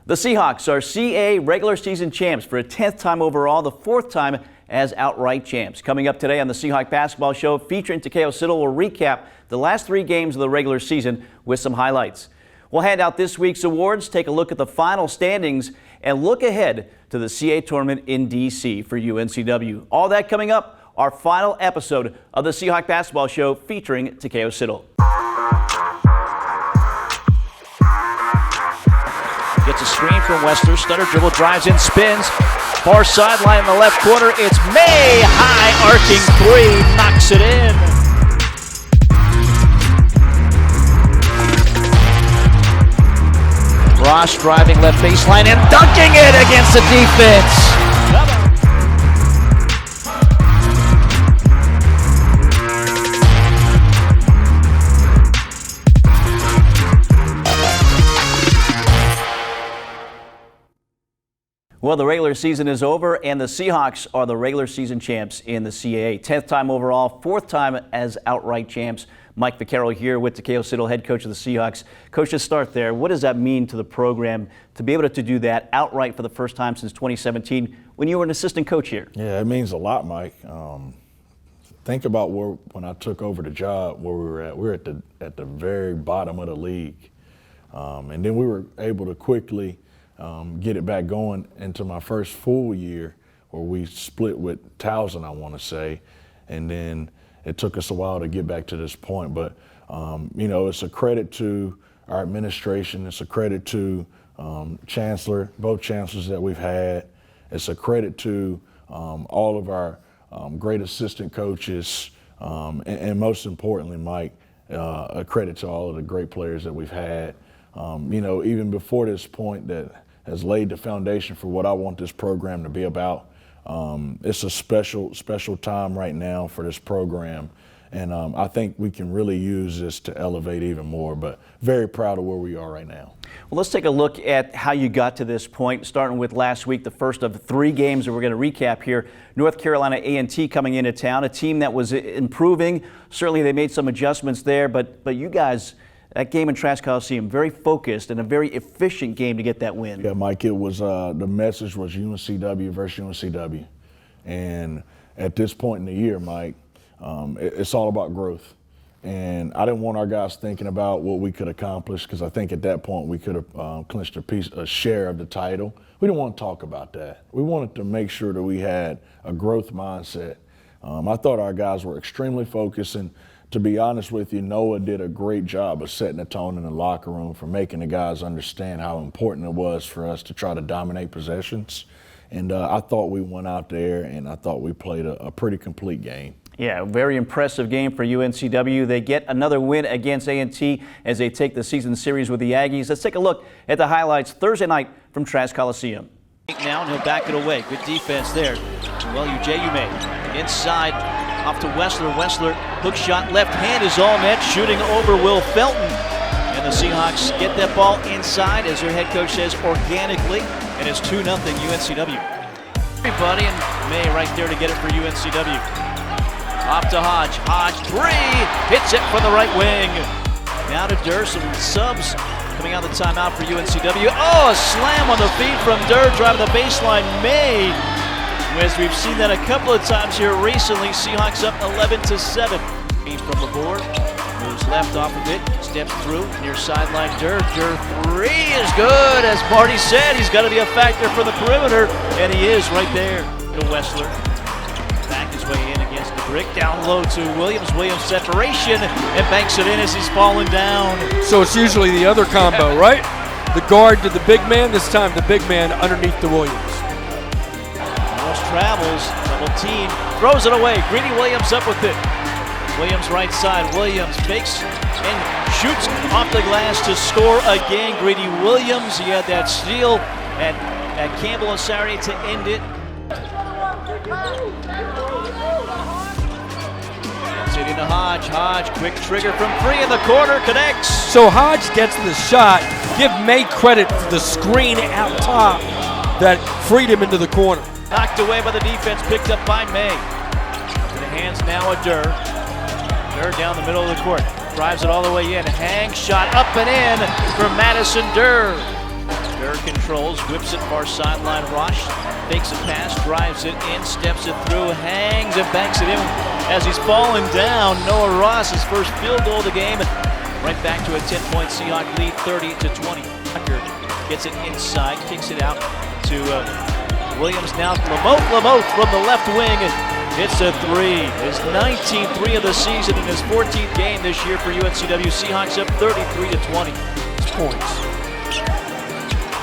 The Seahawks are CAA regular season champs for a 10th time overall, the 4th time as outright champs. Coming up today on the Seahawk Basketball Show, featuring Takeo Siddle, will recap the last 3 games of the regular season with some highlights. We'll hand out this week's awards, take a look at the final standings, and look ahead to the CAA tournament in D.C. for UNCW. All that coming up, our final episode of the Seahawk Basketball Show featuring Takeo Siddle. Gets a screen from Wester. Stutter dribble, drives in, spins. Far sideline in the left corner. It's May. High arcing 3. Knocks it in. Ross driving left baseline and dunking it against the defense. Well, the regular season is over, and the Seahawks are the regular season champs in the CAA. 10th time overall, 4th time as outright champs. Mike Vaccaro here with Takeo Siddle, head coach of the Seahawks. Coach, to start there, what does that mean to the program to be able to do that outright for the first time since 2017 when you were an assistant coach here? Yeah, it means a lot, Mike. Think about when I took over the job, where we were at. We were at the very bottom of the league. And then we were able to quickly get it back going into my first full year, where we split with Towson, I want to say, and then it took us a while to get back to this point. But you know, it's a credit to our administration. It's a credit to Chancellor, both chancellors that we've had. It's a credit to all of our great assistant coaches, and most importantly, Mike, a credit to all of the great players that we've had. You know, even before this point, that has laid the foundation for what I want this program to be about. It's a special time right now for this program, and I think we can really use this to elevate even more, but very proud of where we are right now. Well, let's take a look at how you got to this point, starting with last week, the first of 3 games that we're going to recap here. North Carolina A&T coming into town, a team that was improving. Certainly they made some adjustments there, but you guys, that game in Trask Coliseum, very focused and a very efficient game to get that win. Yeah, Mike, it was the message was UNCW versus UNCW. And at this point in the year, Mike, it's all about growth. And I didn't want our guys thinking about what we could accomplish, because I think at that point we could have clinched a share of the title. We didn't want to talk about that. We wanted to make sure that we had a growth mindset. I thought our guys were extremely focused, and to be honest with you, Noah did a great job of setting the tone in the locker room, for making the guys understand how important it was for us to try to dominate possessions. And I thought we went out there and I thought we played a pretty complete game. Yeah, very impressive game for UNCW. They get another win against A&T as they take the season series with the Aggies. Let's take a look at the highlights Thursday night from Trask Coliseum. Now, and he'll back it away. Good defense there. Well, UJU inside, off to Wessler. Wessler, hook shot, left hand is all net, shooting over Will Felton. And the Seahawks get that ball inside, as their head coach says, organically, and it's 2-0 UNCW. Everybody, and May right there to get it for UNCW. Off to Hodge. Hodge, 3, hits it from the right wing. Now to Durr, some subs coming out of the timeout for UNCW. Oh, a slam on the feet from Durr, driving the baseline. May, as we've seen that a couple of times here recently, Seahawks up 11-7. From the board, moves left off of it, steps through, near sideline Durr. Durr, 3 is good. As Marty said, he's got to be a factor for the perimeter, and he is right there. To Wessler, back his way in against the brick, down low to Williams. Williams separation, and banks it in as he's falling down. So it's usually the other combo, right? The guard to the big man, this time the big man underneath the Williams. Almost travels, double team, throws it away. Greedy Williams up with it. Williams right side. Williams makes and shoots off the glass to score again. Greedy Williams, he had that steal at Campbell and Saturday to end it. Sitting to Hodge. Hodge, quick trigger from 3 in the corner, connects. So Hodge gets the shot. Give May credit for the screen out top that freed him into the corner. Knocked away by the defense, picked up by May. To the hands now of Durr. Durr down the middle of the court. Drives it all the way in. Hang shot up and in for Madison Durr. Durr controls, whips it far sideline. Rosh fakes a pass, drives it in, steps it through, hangs and banks it in as he's falling down. Noah Ross, his first field goal of the game, and right back to a 10-point Seahawk lead, 30-20. Tucker gets it inside, kicks it out to Williams. Now Lamoth from the left wing. It's a three. His 19th three of the season in his 14th game this year for UNCW. Seahawks up 33-20. Points.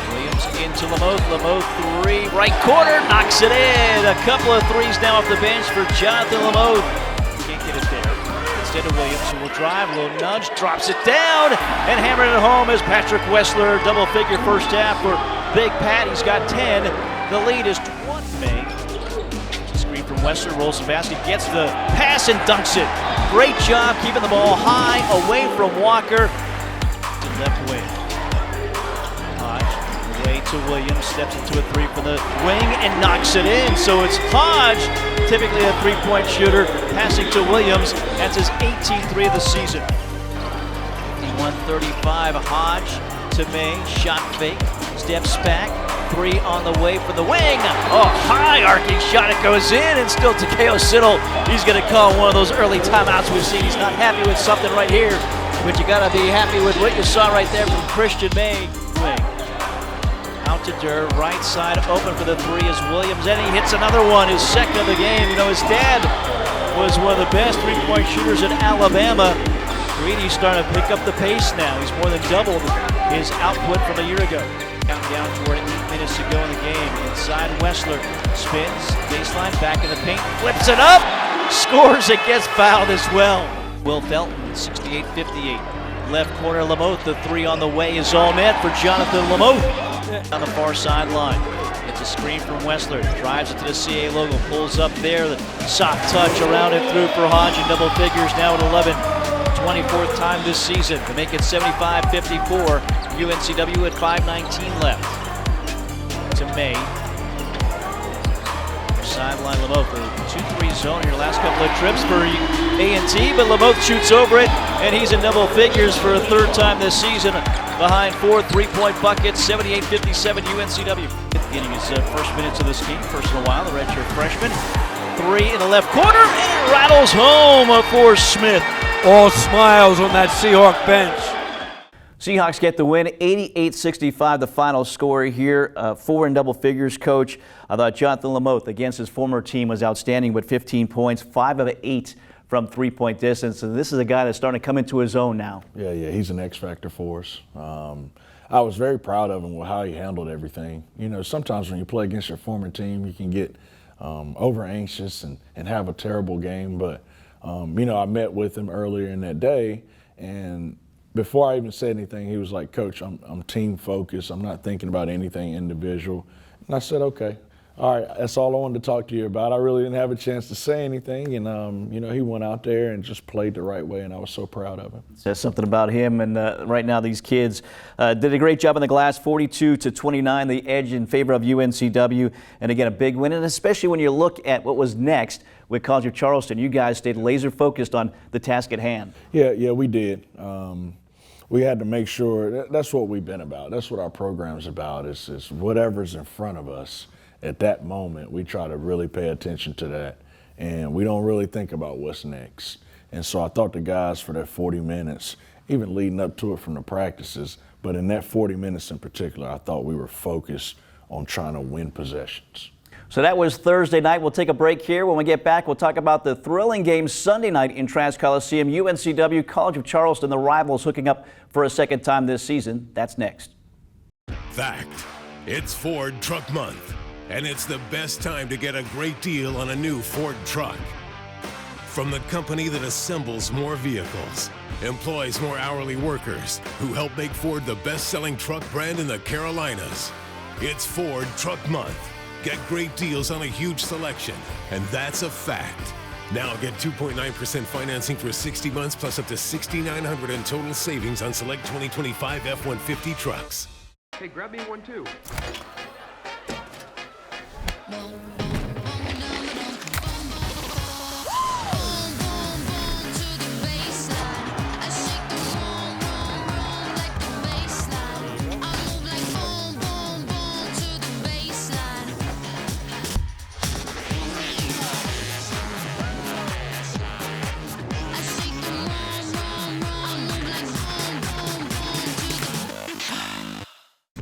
Williams into Lamoth three, right corner, knocks it in. A couple of threes now off the bench for Jonathan Lamoth. Can't get it there. Instead of Williams, who will drive, a little nudge, drops it down, and hammered it home as Patrick Wessler, double-figure first half for Big Pat. He's got 10. The lead is 20. May. Screen from Wessler, rolls the basket, gets the pass and dunks it. Great job keeping the ball high, away from Walker. To left wing. Hodge, away to Williams, steps into a three from the wing and knocks it in. So it's Hodge, typically a three-point shooter, passing to Williams. That's his 18th three of the season. 51-35, Hodge to May, shot fake, steps back, three on the way for the wing. Oh, high arcing shot, it goes in, and still Takeo Siddle. He's gonna call one of those early timeouts we've seen. He's not happy with something right here, but you gotta be happy with what you saw right there from Christian May. Wing. Out to Durr, right side open for the three is Williams, and he hits another one, his second of the game. You know, his dad was one of the best three-point shooters in Alabama. Greedy's starting to pick up the pace now. He's more than doubled his output from a year ago. Counting down toward 8 minutes to go in the game. Inside Wessler, spins, baseline, back in the paint, flips it up, scores, it gets fouled as well. Will Felton, 68-58. Left corner, Lamoth, the three on the way is all net for Jonathan Lamoth. On the far sideline, it's a screen from Wessler, drives it to the CA logo, pulls up there, the soft touch around it through for Hodge in double figures now at 11. 24th time this season to make it 75-54. UNCW at 5:19 left. To May. Sideline Lamoth, a 2-3 zone here. Last couple of trips for A&T, but Lamoth shoots over it, and he's in double figures for a third time this season. Behind 4 3-point buckets, 78-57 UNCW. Getting his first minutes of this game, first in a while, the redshirt freshman. Three in the left corner, and rattles home for Smith. All smiles on that Seahawk bench. Seahawks get the win, 88-65, the final score here. 4 in double figures, Coach. I thought Jonathan Lamoth against his former team was outstanding with 15 points, 5 of 8 from three-point distance. And this is a guy that's starting to come into his own now. Yeah, he's an X factor for us. I was very proud of him with how he handled everything. You know, sometimes when you play against your former team, you can get over anxious and have a terrible game. But, you know, I met with him earlier in that day, and before I even said anything, he was like, "Coach, I'm team focused. I'm not thinking about anything individual." And I said, "Okay, all right, that's all I wanted to talk to you about." I really didn't have a chance to say anything, and you know, he went out there and just played the right way, and I was so proud of him. Says something about him, and right now these kids did a great job in the glass, 42-29, the edge in favor of UNCW, and again, a big win, and especially when you look at what was next with College of Charleston, you guys stayed laser focused on the task at hand. Yeah, we did. We had to make sure, that's what we've been about. That's what our program's about, is whatever's in front of us at that moment, we try to really pay attention to that. And we don't really think about what's next. And so I thought the guys for that 40 minutes, even leading up to it from the practices, but in that 40 minutes in particular, I thought we were focused on trying to win possessions. So that was Thursday night. We'll take a break here. When we get back, we'll talk about the thrilling game Sunday night in Trask Coliseum. UNCW, College of Charleston, the rivals hooking up for a second time this season. That's next. Fact, it's Ford Truck Month, and it's the best time to get a great deal on a new Ford truck. From the company that assembles more vehicles, employs more hourly workers, who help make Ford the best-selling truck brand in the Carolinas. It's Ford Truck Month. Get great deals on a huge selection, and that's a fact. Now get 2.9% financing for 60 months plus up to $6,900 in total savings on select 2025 F-150 trucks. Hey, grab me one too.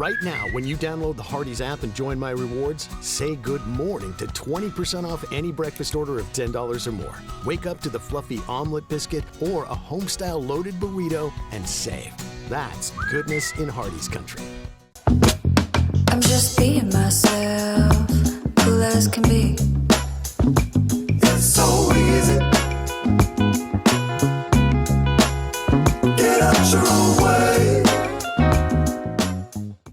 Right now, when you download the Hardee's app and join My Rewards, say good morning to 20% off any breakfast order of $10 or more. Wake up to the fluffy omelet biscuit or a home-style loaded burrito and save. That's goodness in Hardee's country. I'm just being myself, cool as can be. It's so easy. Get out your own way.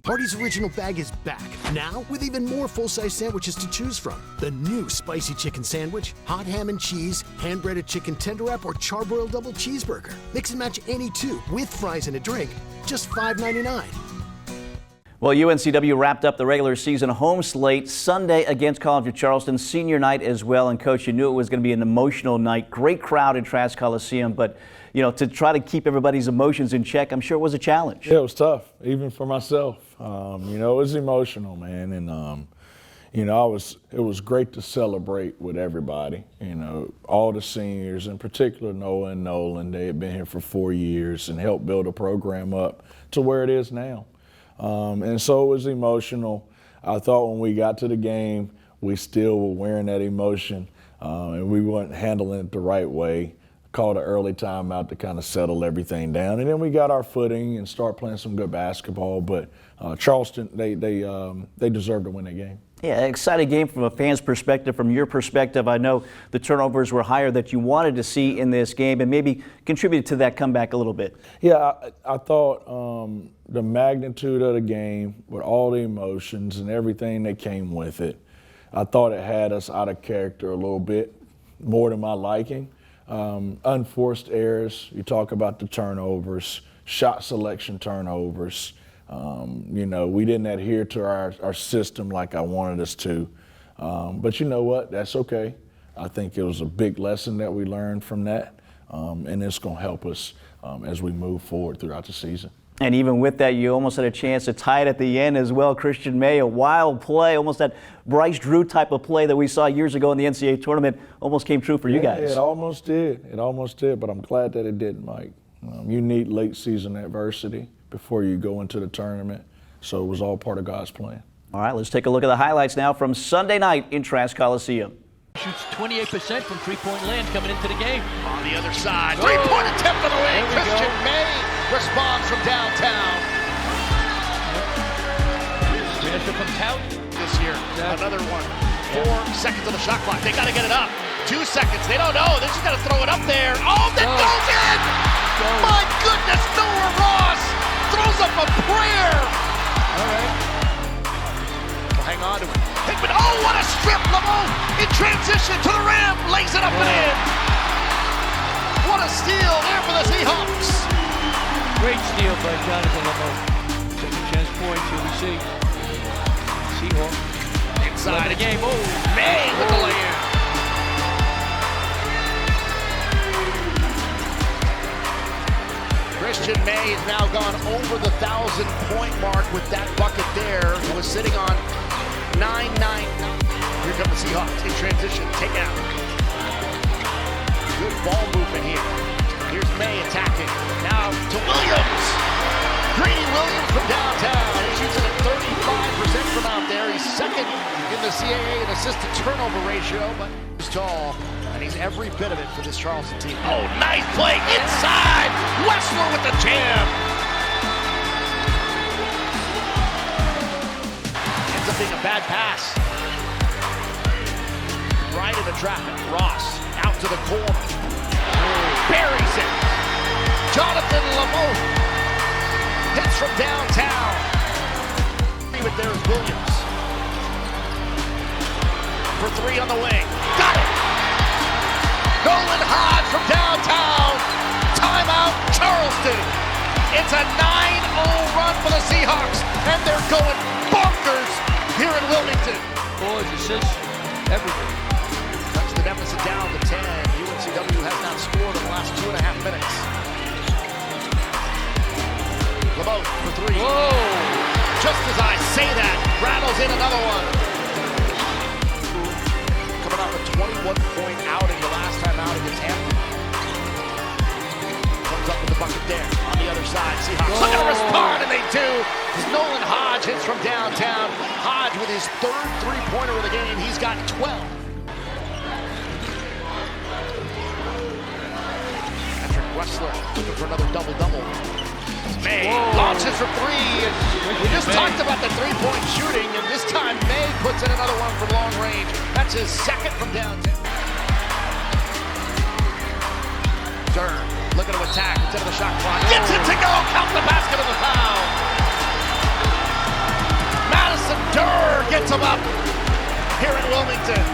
Hardee's Original Bag is back, now with even more full-size sandwiches to choose from. The new Spicy Chicken Sandwich, Hot Ham and Cheese, Hand-Breaded Chicken Tender Wrap, or Charbroiled Double Cheeseburger. Mix and match any two with fries and a drink, just $5.99. Well, UNCW wrapped up the regular season home slate Sunday against College of Charleston, senior night as well. And Coach, you knew it was going to be an emotional night. Great crowd in Trask Coliseum, but you know, to try to keep everybody's emotions in check, I'm sure it was a challenge. Yeah, it was tough, even for myself. You know, it was emotional, man, and you know, it was great to celebrate with everybody. You know, all the seniors, in particular Noah and Nolan. They had been here for 4 years and helped build a program up to where it is now. And so it was emotional. I thought when we got to the game, we still were wearing that emotion, and we weren't handling it the right way. Called an early timeout to kind of settle everything down, and then we got our footing and start playing some good basketball. But Charleston, they deserved to win that game. Yeah, exciting game from a fan's perspective. From your perspective, I know the turnovers were higher that you wanted to see in this game, and maybe contributed to that comeback a little bit. Yeah, I thought the magnitude of the game, with all the emotions and everything that came with it, I thought it had us out of character a little bit, more to my liking. Unforced errors, you talk about the turnovers, shot selection turnovers. You know, we didn't adhere to our system like I wanted us to. But you know what? That's okay. I think it was a big lesson that we learned from that, and it's going to help us as we move forward throughout the season. And even with that, you almost had a chance to tie it at the end as well. Christian May, a wild play, almost that Bryce Drew type of play that we saw years ago in the NCAA tournament, almost came true for you guys. It almost did. It almost did, but I'm glad that it didn't, Mike. You need late season adversity before you go into the tournament, so it was all part of God's plan. All right, let's take a look at the highlights now from Sunday night in Trask Coliseum. Shoots 28% from three-point land coming into the game. On the other side, three-point attempt on the wing. Christian May responds from downtown. Finisher from Tout this year. Another one. 4 seconds on the shot clock. They got to get it up. 2 seconds. They don't know. They just got to throw it up there. Oh, that goes in! My goodness, Noah Ross throws up a prayer. All right. Well, hang on to it. Hickman, oh, what a strip! LeBeau in transition to the rim, lays it up and in. What a steal there for the Seahawks. Great steal by Jonathan LeBeau. Second chance point, here we see. Seahawk. Inside the game. Oh, May with the lay-in. Christian May has now gone over the 1,000-point mark with that bucket there. He was sitting on 9-9. Here come the Seahawks in transition. Take out. Good ball movement here. Here's May attacking. Now to Williams. Greedy Williams from downtown. He shoots it at 35% from out there. He's second in the CAA in assist to turnover ratio, but he's tall. And he's every bit of it for this Charleston team. Oh, nice play inside! Wessler with the jam! Ends up being a bad pass. Right into traffic. Ross out to the corner. Buries it. Jonathan LeBeau hits from downtown. But there's Williams. For three on the wing. Got it! Nolan Hodge from downtown. Timeout, Charleston. It's a 9-0 run for the Seahawks, and they're going bonkers here in Wilmington. Boys, assists, everything. Cuts the deficit down to 10. UNCW has not scored in the last 2.5 minutes. LeBeau for three. Whoa! Just as I say that, rattles in another one. Coming off a 21-point outing the last time out against Hampton. Comes up with the bucket there on the other side. Seahawks looking to respond, and they do. Nolan Hodge hits from downtown. Hodge with his third three-pointer of the game. He's got 12. Patrick Wessler looking for another double-double. May launches for three. We just talked about the three-point shooting, and this time May puts in another one from long range. That's his second from downtown. Durr looking to attack instead of the shot clock. Gets it to go. Count the basket of the foul. Madison Durr gets him up here in Wilmington.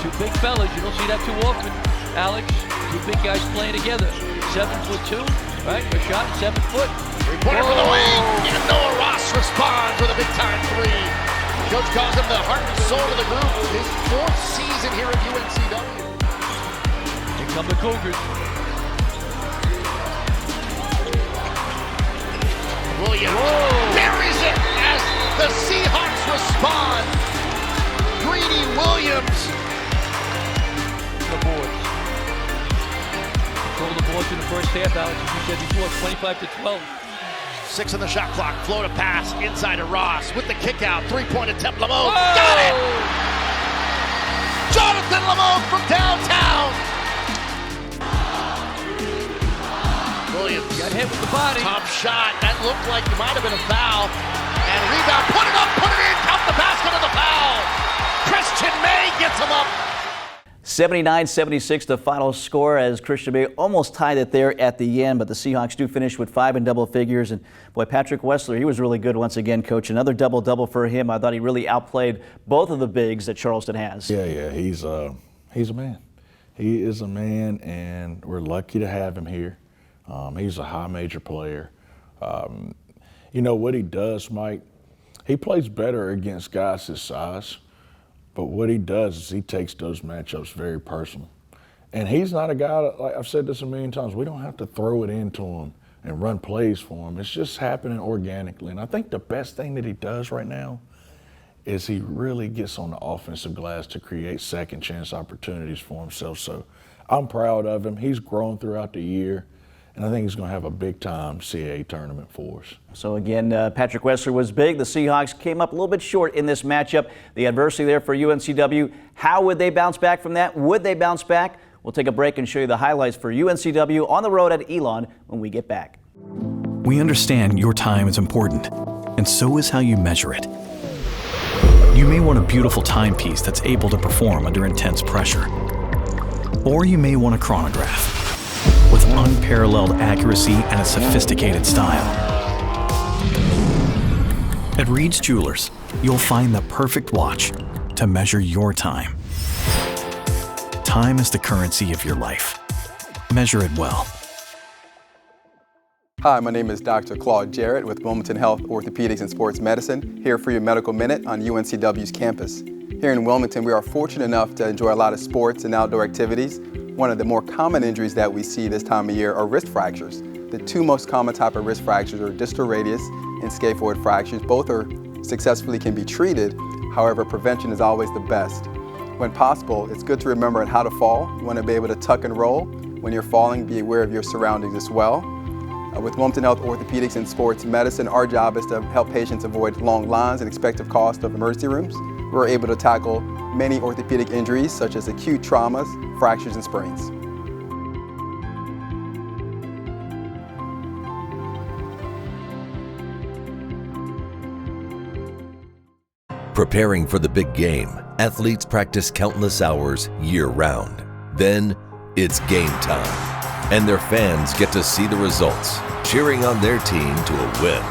Two big fellas. You don't see that too often, Alex. Two big guys playing together. 7'2", right? A shot, 7 foot. Three-pointer for the wing. And Noah Ross responds with a big-time three. Coach calls him the heart and soul of the group. His fourth season here at UNCW. Here come the Cougars. Williams buries it as the Seahawks respond. Greedy Williams. The boards. Control the boards in the first half, Alex, as you said before, 25-12. 6 on the shot clock. Flow to pass inside to Ross with the kick out. Three-point attempt. Lamone got it. Jonathan Lamone from downtown. Williams got hit with the body. Top shot. That looked like it might have been a foul. And rebound. Put it up. Put it in. Count the basket of the foul. Christian May gets him up. 79-76 the final score as Christian May almost tied it there at the end, but the Seahawks do finish with 5 in double figures. And boy, Patrick Wessler, he was really good once again, Coach. Another double-double for him. I thought he really outplayed both of the bigs that Charleston has. Yeah, he's a man. He is a man, and we're lucky to have him here. He's a high major player. You know what he does, Mike? He plays better against guys his size. But what he does is he takes those matchups very personal. And he's not a guy that, like I've said this a million times, we don't have to throw it into him and run plays for him. It's just happening organically. And I think the best thing that he does right now is he really gets on the offensive glass to create second chance opportunities for himself. So I'm proud of him. He's grown throughout the year. And I think he's going to have a big-time CAA tournament for us. So again, Patrick Wessler was big. The Seahawks came up a little bit short in this matchup. The adversity there for UNCW. How would they bounce back from that? Would they bounce back? We'll take a break and show you the highlights for UNCW on the road at Elon when we get back. We understand your time is important, and so is how you measure it. You may want a beautiful timepiece that's able to perform under intense pressure. Or you may want a chronograph with unparalleled accuracy and a sophisticated style. At Reed's Jewelers, you'll find the perfect watch to measure your time. Time is the currency of your life. Measure it well. Hi, my name is Dr. Claude Jarrett with Wilmington Health Orthopedics and Sports Medicine, here for your Medical Minute on UNCW's campus. Here in Wilmington, we are fortunate enough to enjoy a lot of sports and outdoor activities. One of the more common injuries that we see this time of year are wrist fractures. The two most common type of wrist fractures are distal radius and scaphoid fractures. Both successfully can be treated. However, prevention is always the best. When possible, it's good to remember how to fall. You want to be able to tuck and roll. When you're falling, be aware of your surroundings as well. With Wilmington Health Orthopedics and Sports Medicine, our job is to help patients avoid long lines and expected cost of emergency rooms. We're able to tackle many orthopedic injuries such as acute traumas, fractures, and sprains. Preparing for the big game, athletes practice countless hours year-round. Then, it's game time, and their fans get to see the results, cheering on their team to a win.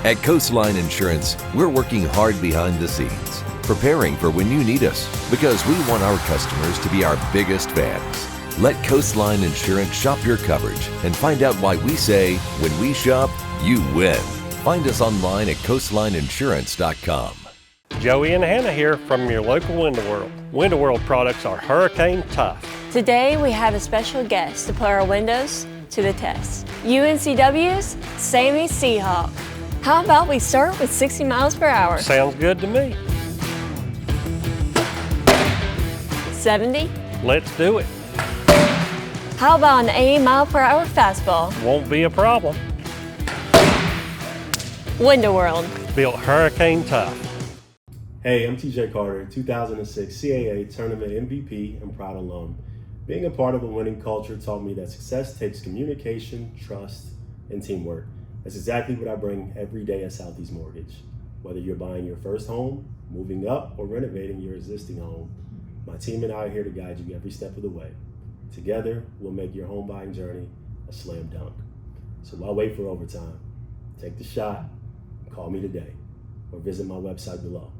At Coastline Insurance, we're working hard behind the scenes, preparing for when you need us, because we want our customers to be our biggest fans. Let Coastline Insurance shop your coverage and find out why we say, when we shop, you win. Find us online at coastlineinsurance.com. Joey and Hannah here from your local Window World. Window World products are hurricane tough. Today we have a special guest to put our windows to the test. UNCW's Sammy Seahawk. How about we start with 60 miles per hour? Sounds good to me. 70? Let's do it. How about an 80 mile per hour fastball? Won't be a problem. Window World. Built hurricane tough. Hey, I'm TJ Carter, 2006 CAA Tournament MVP and proud alum. Being a part of a winning culture taught me that success takes communication, trust, and teamwork. That's exactly what I bring every day at Southeast Mortgage. Whether you're buying your first home, moving up, or renovating your existing home, my team and I are here to guide you every step of the way. Together, we'll make your home buying journey a slam dunk. So why wait for overtime? Take the shot, call me today, or visit my website below.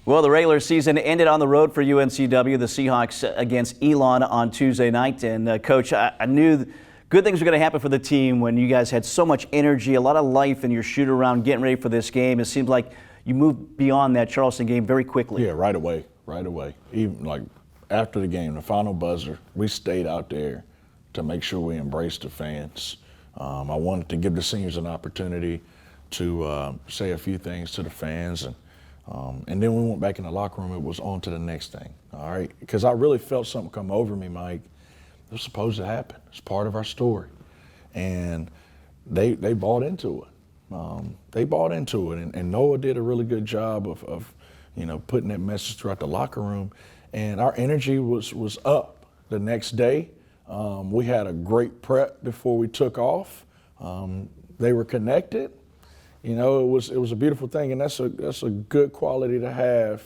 Well, the regular season ended on the road for UNCW, the Seahawks against Elon on Tuesday night. And Coach, I knew good things were going to happen for the team when you guys had so much energy, a lot of life in your shoot around getting ready for this game. It seems like you moved beyond that Charleston game very quickly. Yeah, right away. Even like after the game, the final buzzer, we stayed out there to make sure we embraced the fans. I wanted to give the seniors an opportunity to say a few things to the fans. And then we went back in the locker room, it was on to the next thing, all right? Because I really felt something come over me, Mike. It was supposed to happen. It's part of our story. And they bought into it. They bought into it. And Noah did a really good job of putting that message throughout the locker room. And our energy was up the next day. We had a great prep before we took off. They were connected. You know, it was a beautiful thing, and that's a good quality to have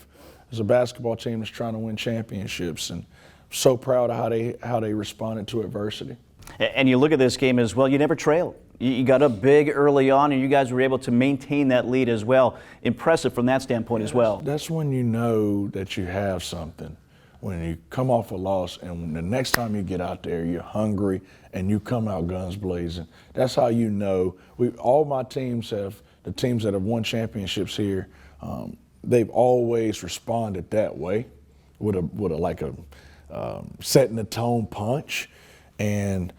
as a basketball team that's trying to win championships. And I'm so proud of how they responded to adversity. And you look at this game as well, you never trailed. You got up big early on, and you guys were able to maintain that lead as well. Impressive from that standpoint as well. That's when you know that you have something. When you come off a loss, and when the next time you get out there, you're hungry and you come out guns blazing. That's how you know. All my teams the teams that have won championships here, they've always responded that way, with a setting the tone punch. And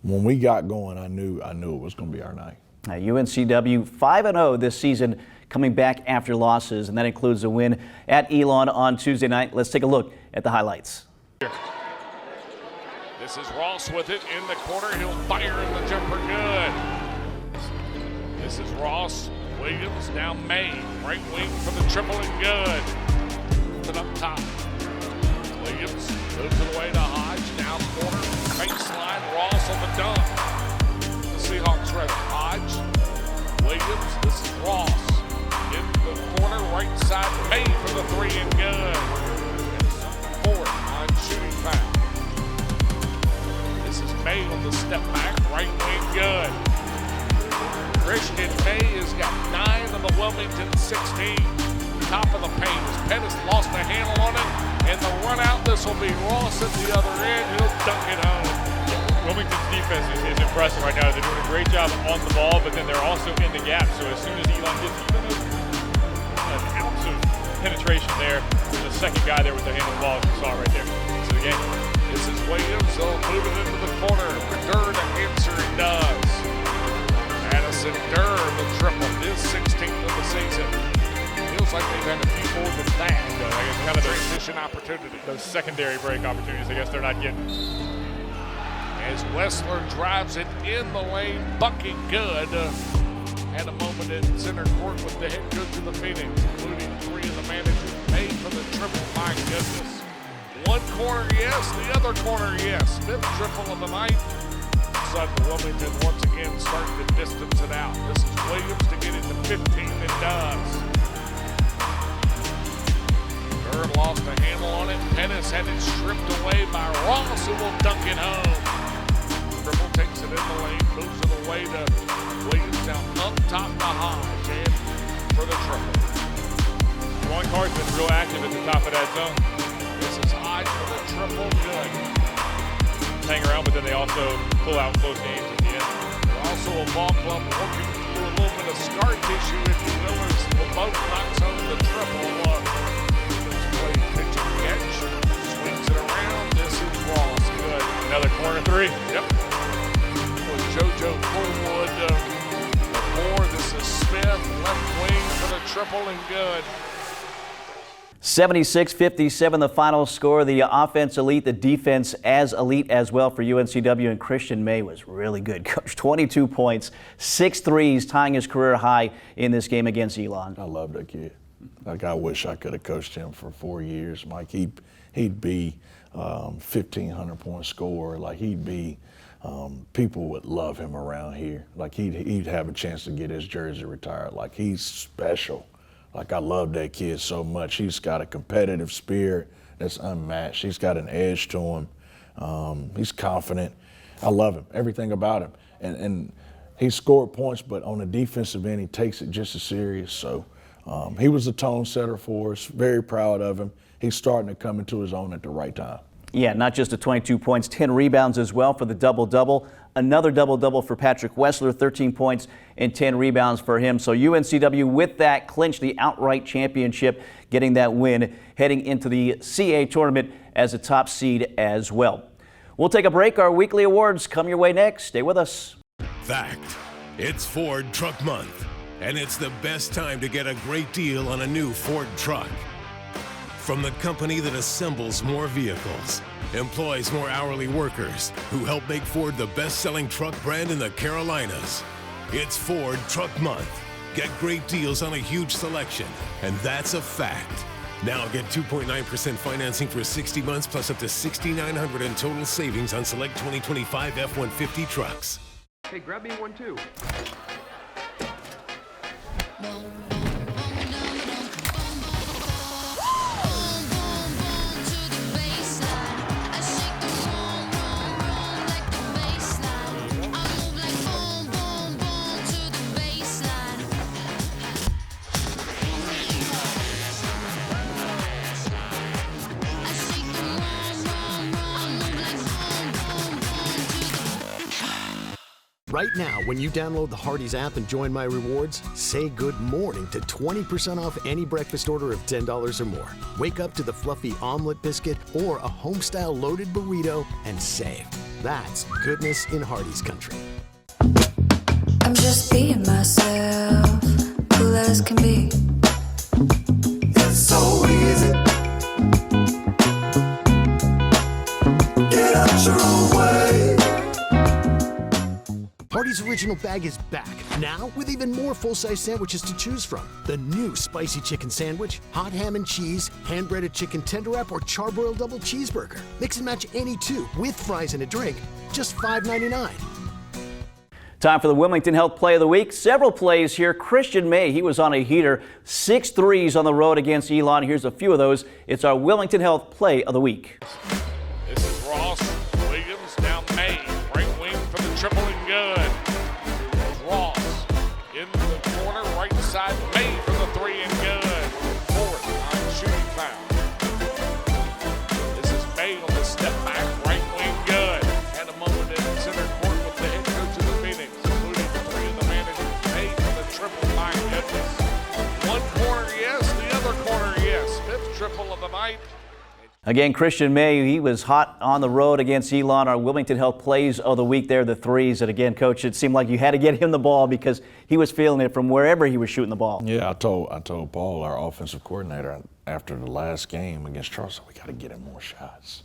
when we got going, I knew it was going to be our night. UNCW 5-0 this season, coming back after losses, and that includes a win at Elon on Tuesday night. Let's take a look at the highlights. This is Ross with it in the corner. He'll fire in the jumper. Good. This is Ross. Williams now May. Right wing for the triple and good. Put up top. Williams moves it away to Hodge. Down corner. Baseline. Ross on the dunk. The Seahawks ready. Hodge. Williams. This is Ross. In the corner. Right side. May for the three and good. Ford on shooting foul. This is May on the step back. Right wing good. Christian May has got 9 on the Wilmington 16. Top of the paint as Pettis lost the handle on it. And the run out, this will be Ross at the other end. He'll dunk it home. Wilmington's defense is impressive right now. They're doing a great job on the ball, but then they're also in the gap. So as soon as Elon gets even an ounce of penetration there, there's a second guy there with the handle of the ball, as you saw right there. So the game. This is Williams. They'll move it into the corner. Durr to answer it does. Madison Durr, the triple, his 16th of the season. Feels like they've had a few more than that. I guess kind of transition opportunity. Those secondary break opportunities, I guess they're not getting. As Wessler drives it in the lane, bucking good. Had a moment at center court with the head coach of the Phoenix, including 3 of the managers. Made for the triple, my goodness. One corner, yes. The other corner, yes. 5th triple of the night. Sudden Wilmington once again starting to distance it out. This is Williams to get it to 15 and does. Durr lost a handle on it. Pettis had it stripped away by Ross, who will dunk it home. Triple takes it in the lane, moves it away to Williams down up top to Hodge and for the triple. Juan Carr's been real active at the top of that zone. This is Hodge for the triple, good. Hang around, but then they also pull out close games at the end. They're also a ball club working through a little bit of scar tissue, if you will, as LeBeau knocks home the triple. This play pitching catch, swings it around. This is Ross, good. Another corner 3. Yep. With JoJo Cornwood before. This is Smith, left wing for the triple and good. 76-57 the final score. The offense elite, the defense as elite as well for UNCW, and Christian May was really good. Coach, 22 points, 6 threes, tying his career high in this game against Elon. I love that kid. Like, I wish I could have coached him for 4 years. Mike, he'd be 1,500 point scorer. Like, he'd be, people would love him around here. Like, he'd have a chance to get his jersey retired. Like, he's special. Like, I love that kid so much. He's got a competitive spirit that's unmatched. He's got an edge to him. He's confident. I love him, everything about him. And he scored points, but on the defensive end, he takes it just as serious. So he was a tone setter for us. Very proud of him. He's starting to come into his own at the right time. Yeah, not just the 22 points, 10 rebounds as well for the double-double. Another double-double for Patrick Wessler, 13 points and 10 rebounds for him. So UNCW with that clinched the outright championship, getting that win, heading into the CA tournament as a top seed as well. We'll take a break. Our weekly awards come your way next. Stay with us. Fact, it's Ford Truck Month, and it's the best time to get a great deal on a new Ford truck. From the company that assembles more vehicles, employs more hourly workers, who help make Ford the best-selling truck brand in the Carolinas. It's Ford Truck Month. Get great deals on a huge selection, and that's a fact. Now get 2.9% financing for 60 months plus up to $6,900 in total savings on select 2025 F-150 trucks. Hey, grab me one too. Right now, when you download the Hardee's app and join My Rewards, say good morning to 20% off any breakfast order of $10 or more. Wake up to the fluffy omelet biscuit or a home-style loaded burrito and save. That's goodness in Hardee's country. I'm just being myself, cool as can be. It's so easy. Get out your own way. Hardee's Original Bag is back, now with even more full-size sandwiches to choose from. The new spicy chicken sandwich, hot ham and cheese, hand-breaded chicken tender wrap, or charbroiled double cheeseburger. Mix and match any two with fries and a drink, just $5.99. Time for the Wilmington Health Play of the Week. Several plays here. Christian May, he was on a heater. 6 threes on the road against Elon. Here's a few of those. It's our Wilmington Health Play of the Week. This is Ross Williams down May. Right wing for the triple and good. Ross in the corner, right side. May for the 3 and good. Fourth on shooting foul. This is May on the step back, right wing good. Had a moment in center court with the head coach of the Phoenix, including 3 of the managers. May for the triple, my goodness. One corner, yes. The other corner, yes. 5th triple of the night. Again, Christian May, he was hot on the road against Elon. Our Wilmington Health Plays of the Week there, the threes. And again, Coach, it seemed like you had to get him the ball because he was feeling it from wherever he was shooting the ball. Yeah, I told Paul, our offensive coordinator, after the last game against Charleston, we got to get him more shots.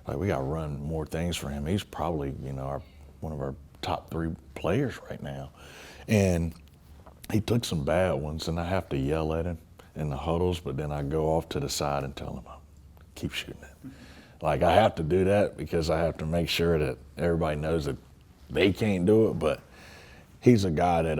Like, we got to run more things for him. He's probably, one of our top 3 players right now. And he took some bad ones, and I have to yell at him in the huddles, but then I go off to the side and tell him, keep shooting it. Like, I have to do that because I have to make sure that everybody knows that they can't do it, but he's a guy that,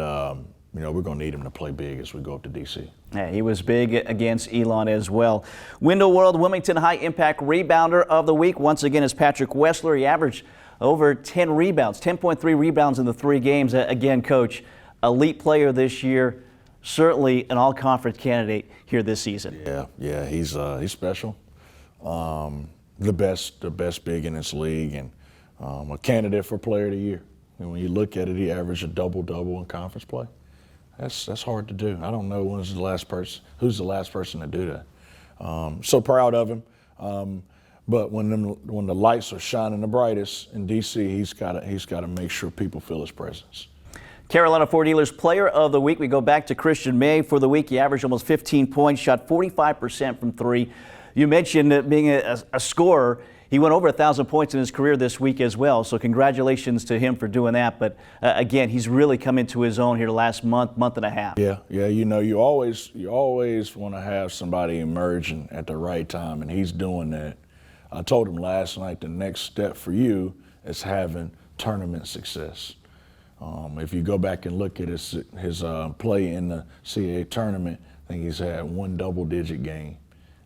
we're going to need him to play big as we go up to D.C. Yeah, he was big against Elon as well. Window World Wilmington High Impact Rebounder of the Week, once again, is Patrick Wessler. He averaged over 10 rebounds, 10.3 rebounds in the 3 games. Again, Coach, elite player this year, certainly an all-conference candidate here this season. Yeah, he's special. The best big in this league, and a candidate for Player of the Year. And when you look at it, he averaged a double-double in conference play. That's hard to do. I don't know who's the last person to do that. So proud of him. But when the lights are shining the brightest in DC, he's got to make sure people feel his presence. Carolina Ford Dealers Player of the Week. We go back to Christian May for the week. He averaged almost 15 points, shot 45% from three. You mentioned being a scorer. He went over 1,000 points in his career this week as well, so congratulations to him for doing that. But again, he's really come into his own here the last month and a half. Yeah. You know, you always want to have somebody emerging at the right time, and he's doing that. I told him last night the next step for you is having tournament success. If you go back and look at his play in the CAA tournament, I think he's had one double-digit game.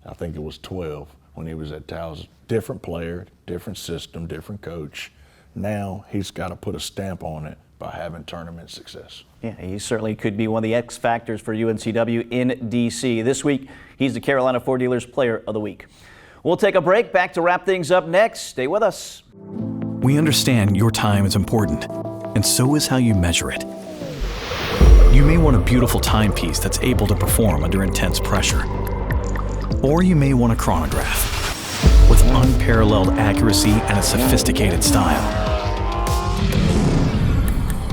I think it was 12 when he was at Towson. Different player, different system, different coach. Now he's got to put a stamp on it by having tournament success. Yeah, he certainly could be one of the X factors for UNCW in D.C. This week, he's the Carolina Ford Dealers Player of the Week. We'll take a break. Back to wrap things up next. Stay with us. We understand your time is important, and so is how you measure it. You may want a beautiful timepiece that's able to perform under intense pressure. Or you may want a chronograph with unparalleled accuracy and a sophisticated style.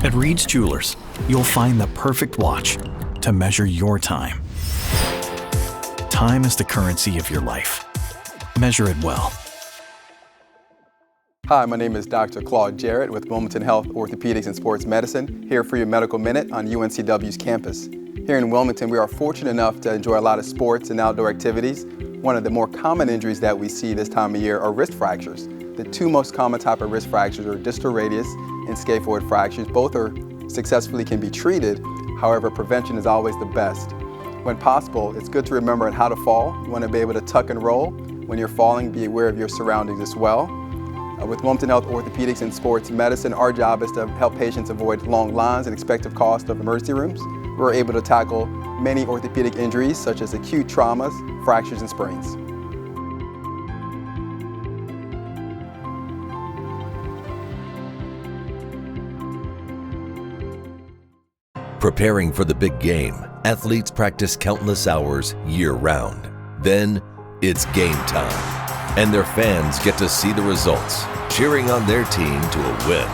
At Reed's Jewelers, you'll find the perfect watch to measure your time. Time is the currency of your life. Measure it well. Hi, my name is Dr. Claude Jarrett with Wilmington Health Orthopedics and Sports Medicine, here for your Medical Minute on UNCW's campus. Here in Wilmington, we are fortunate enough to enjoy a lot of sports and outdoor activities. One of the more common injuries that we see this time of year are wrist fractures. The two most common type of wrist fractures are distal radius and scaphoid fractures. Both successfully can be treated. However, prevention is always the best. When possible, it's good to remember how to fall. You want to be able to tuck and roll. When you're falling, be aware of your surroundings as well. With Wilmington Health Orthopedics and Sports Medicine, our job is to help patients avoid long lines and expected cost of emergency rooms. We're able to tackle many orthopedic injuries such as acute traumas, fractures, and sprains. Preparing for the big game, athletes practice countless hours year-round. Then, it's game time, and their fans get to see the results, cheering on their team to a win.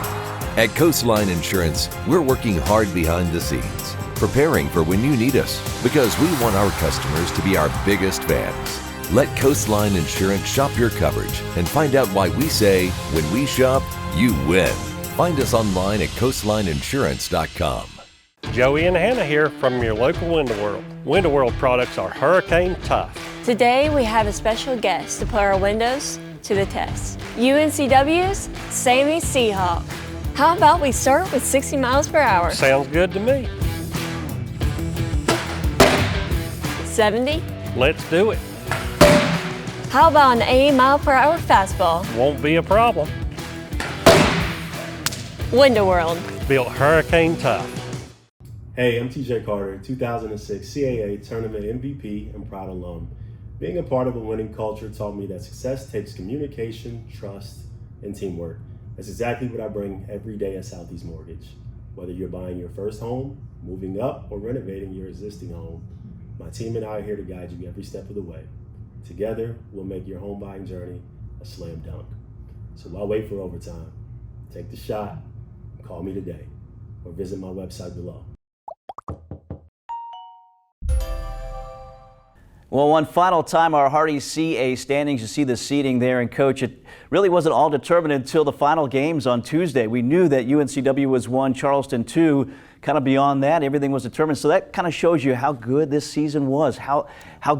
At Coastline Insurance, we're working hard behind the scenes, preparing for when you need us, because we want our customers to be our biggest fans. Let Coastline Insurance shop your coverage and find out why we say, when we shop, you win. Find us online at coastlineinsurance.com. Joey and Hannah here from your local Window World. Window World products are hurricane tough. Today we have a special guest to put our windows to the test. UNCW's Sammy Seahawk. How about we start with 60 miles per hour? Sounds good to me. 70? Let's do it. How about an 80 mile per hour fastball? Won't be a problem. Window World. Built hurricane tough. Hey, I'm TJ Carter, 2006 CAA Tournament MVP and proud alum. Being a part of a winning culture taught me that success takes communication, trust, and teamwork. That's exactly what I bring every day at Southeast Mortgage. Whether you're buying your first home, moving up, or renovating your existing home, my team and I are here to guide you every step of the way. Together, we'll make your home buying journey a slam dunk. So why wait for overtime? Take the shot, call me today, or visit my website below. Well, one final time, our Hardy CA standings. You see the seating there, and Coach, it really wasn't all determined until the final games on Tuesday. We knew that UNCW was 1, Charleston 2. Kind of beyond that, everything was determined. So that kind of shows you how good this season was, how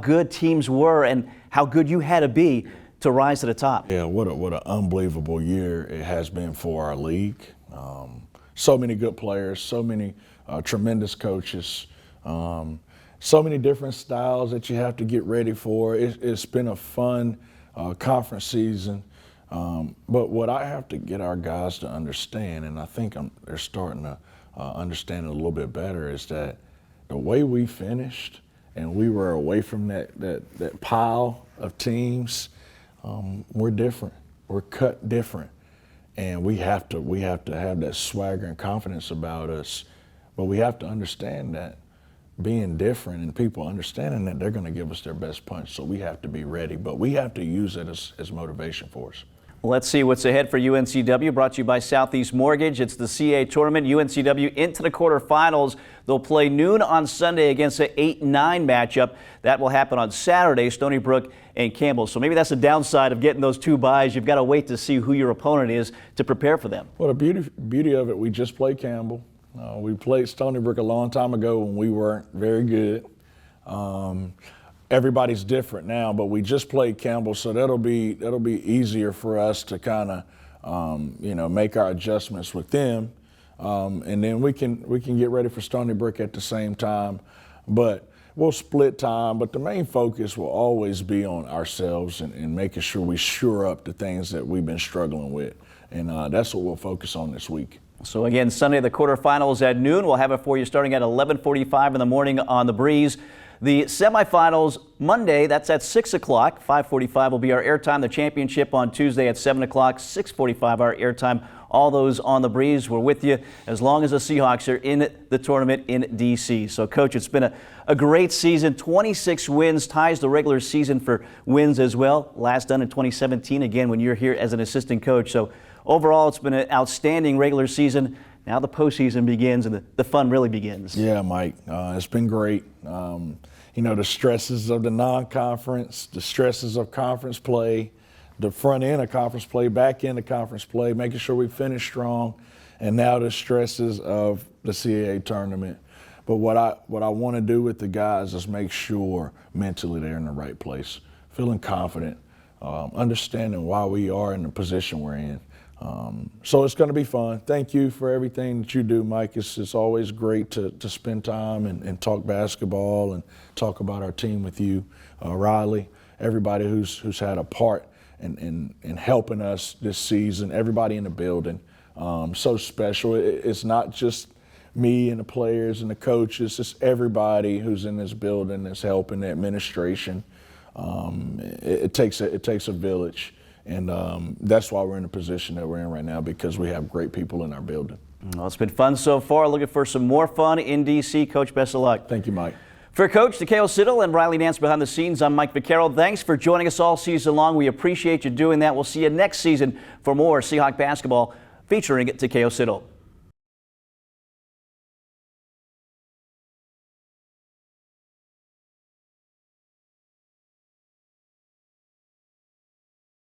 good teams were, and how good you had to be to rise to the top. Yeah, what an unbelievable year it has been for our league. So many good players, so many tremendous coaches. So many different styles that you have to get ready for. It's been a fun conference season. But what I have to get our guys to understand, and I think they're starting to understand it a little bit better, is that the way we finished and we were away from that pile of teams, we're different. We're cut different. And we have to have that swagger and confidence about us. But we have to understand that being different and people understanding that they're going to give us their best punch, so we have to be ready. But we have to use it as motivation for us. Let's see what's ahead for UNCW, brought to you by Southeast Mortgage. It's the CAA tournament. UNCW into the quarterfinals. They'll play noon on Sunday against an 8-9 matchup. That will happen on Saturday, Stony Brook and Campbell. So maybe that's the downside of getting those two byes. You've got to wait to see who your opponent is to prepare for them. Well, the beauty of it, we just played Campbell. We played Stony Brook a long time ago when we weren't very good. Everybody's different now, but we just played Campbell, so that'll be easier for us to kind of make our adjustments with them, and then we can get ready for Stony Brook at the same time. But we'll split time, but the main focus will always be on ourselves and making sure we shore up the things that we've been struggling with, and that's what we'll focus on this week. So again, Sunday the quarterfinals at noon. We'll have it for you starting at 11:45 in the morning on the Breeze. The semifinals Monday, that's at 6 o'clock. 5:45 will be our airtime. The championship on Tuesday at 7 o'clock. 6:45 our airtime. All those on the Breeze. We're with you as long as the Seahawks are in the tournament in D.C. So, Coach, it's been a great season. 26 wins, ties the regular season for wins as well. Last done in 2017, again, when you're here as an assistant coach. So, overall, it's been an outstanding regular season. Now the postseason begins and the fun really begins. Yeah, Mike, it's been great. The stresses of the non-conference, the stresses of conference play, the front end of conference play, back end of conference play, making sure we finish strong, and now the stresses of the CAA tournament. But what I want to do with the guys is make sure mentally they're in the right place, feeling confident, understanding why we are in the position we're in. So it's going to be fun. Thank you for everything that you do, Mike. It's always great to spend time and talk basketball and talk about our team with you, Riley, everybody who's had a part in helping us this season, everybody in the building. So special. It's not just me and the players and the coaches. It's everybody who's in this building that's helping, the administration. It takes a village. And that's why we're in the position that we're in right now, because we have great people in our building. Well, it's been fun so far. Looking for some more fun in D.C. Coach, best of luck. Thank you, Mike. For Coach Takeo Siddle and Riley Nance behind the scenes, I'm Mike Vaccaro. Thanks for joining us all season long. We appreciate you doing that. We'll see you next season for more Seahawk basketball featuring Takeo Siddle.